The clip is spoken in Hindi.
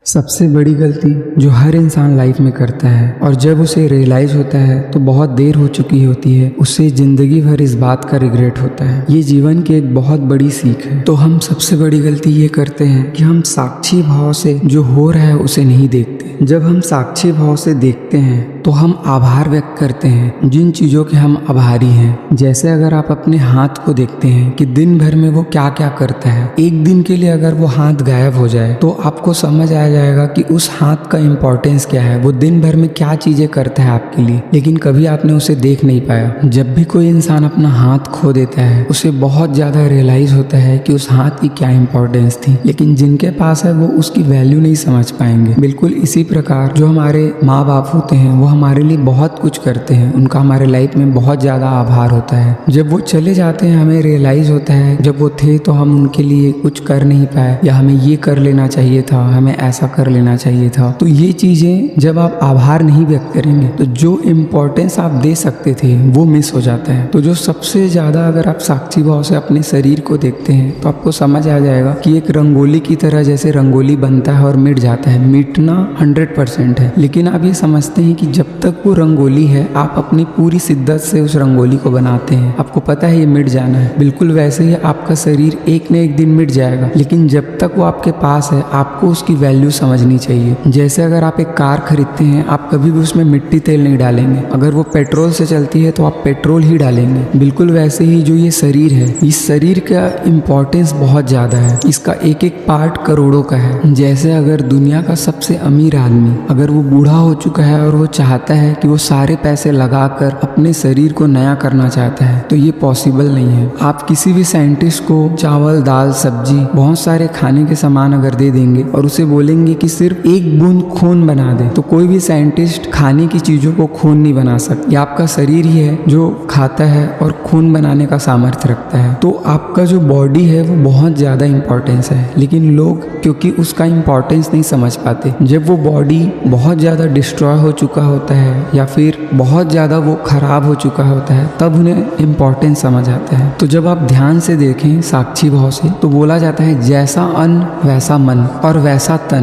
सबसे बड़ी गलती जो हर इंसान लाइफ में करता है और जब उसे रियलाइज होता है तो बहुत देर हो चुकी होती है, उससे जिंदगी भर इस बात का रिग्रेट होता है। ये जीवन की एक बहुत बड़ी सीख है। तो हम सबसे बड़ी गलती ये करते हैं कि हम साक्षी भाव से जो हो रहा है उसे नहीं देखते। जब हम साक्षी भाव से देखते हैं तो हम आभार व्यक्त करते हैं जिन चीज़ों के हम आभारी हैं। जैसे अगर आप अपने हाथ को देखते हैं कि दिन भर में वो क्या क्या करता है, एक दिन के लिए अगर वो हाथ गायब हो जाए तो आपको समझ आ जाएगा कि उस हाथ का इम्पोर्टेंस क्या है, वो दिन भर में क्या चीज़ें करता है आपके लिए, लेकिन कभी आपने उसे देख नहीं पाया। जब भी कोई इंसान अपना हाथ खो देता है उसे बहुत ज़्यादा रियलाइज होता है कि उस हाथ की क्या इम्पोर्टेंस थी, लेकिन जिनके पास है वो उसकी वैल्यू नहीं समझ पाएंगे। बिल्कुल इसी प्रकार जो हमारे माँ बाप होते हैं वो हमारे लिए बहुत कुछ करते हैं, उनका हमारे लाइफ में बहुत ज़्यादा आभार होता है। जब वो चले जाते हैं हमें रियलाइज होता है जब वो थे तो हम उनके लिए कुछ कर नहीं पाए, या हमें ये कर लेना चाहिए था, हमें ऐसा कर लेना चाहिए था। तो ये चीज़ें जब आप आभार नहीं व्यक्त करेंगे तो जो इम्पोर्टेंस आप दे सकते थे वो मिस हो जाता है। तो जो सबसे ज़्यादा अगर आप साक्षी भाव से अपने शरीर को देखते हैं तो आपको समझ आ जाएगा कि एक रंगोली की तरह जैसे रंगोली बनता है और मिट जाता है, मिटना 100% है, लेकिन आप ये समझते हैं कि जब तक वो रंगोली है आप अपनी पूरी शिद्दत से उस रंगोली को बनाते हैं, आपको पता है ये मिट जाना है। बिल्कुल वैसे ही आपका शरीर एक न एक दिन मिट जाएगा, लेकिन जब तक वो आपके पास है आपको उसकी वैल्यू समझनी चाहिए। जैसे अगर आप एक कार खरीदते हैं आप कभी भी उसमें मिट्टी तेल नहीं डालेंगे, अगर वो पेट्रोल से चलती है तो आप पेट्रोल ही डालेंगे। बिल्कुल वैसे ही जो ये शरीर है, इस शरीर का इम्पोर्टेंस बहुत ज़्यादा है, इसका एक एक पार्ट करोड़ों का है। जैसे अगर दुनिया का सबसे अमीर आदमी अगर वो बूढ़ा हो चुका है और वो चाहता है कि वो सारे पैसे लगाकर अपने शरीर को नया करना चाहता है तो ये पॉसिबल नहीं है। आप किसी भी साइंटिस्ट को चावल दाल सब्जी बहुत सारे खाने के सामान अगर दे देंगे और उसे बोलेंगे कि सिर्फ एक बूंद खून बना दे, तो कोई भी साइंटिस्ट खाने की चीज़ों को खून नहीं बना सकता। ये आपका शरीर ही है जो खाता है और खून बनाने का सामर्थ्य रखता है। तो आपका जो बॉडी है वो बहुत ज़्यादा इम्पोर्टेंस है, लेकिन लोग क्योंकि उसका इम्पोर्टेंस नहीं समझ पाते। जब वो बॉडी बहुत ज़्यादा डिस्ट्रॉय हो चुका होता है या फिर बहुत ज़्यादा वो खराब हो चुका होता है तब उन्हें इम्पोर्टेंस समझ आता है। तो जब आप ध्यान से देखें साक्षी भाव से तो बोला जाता है जैसा अन्न वैसा मन और वैसा तन।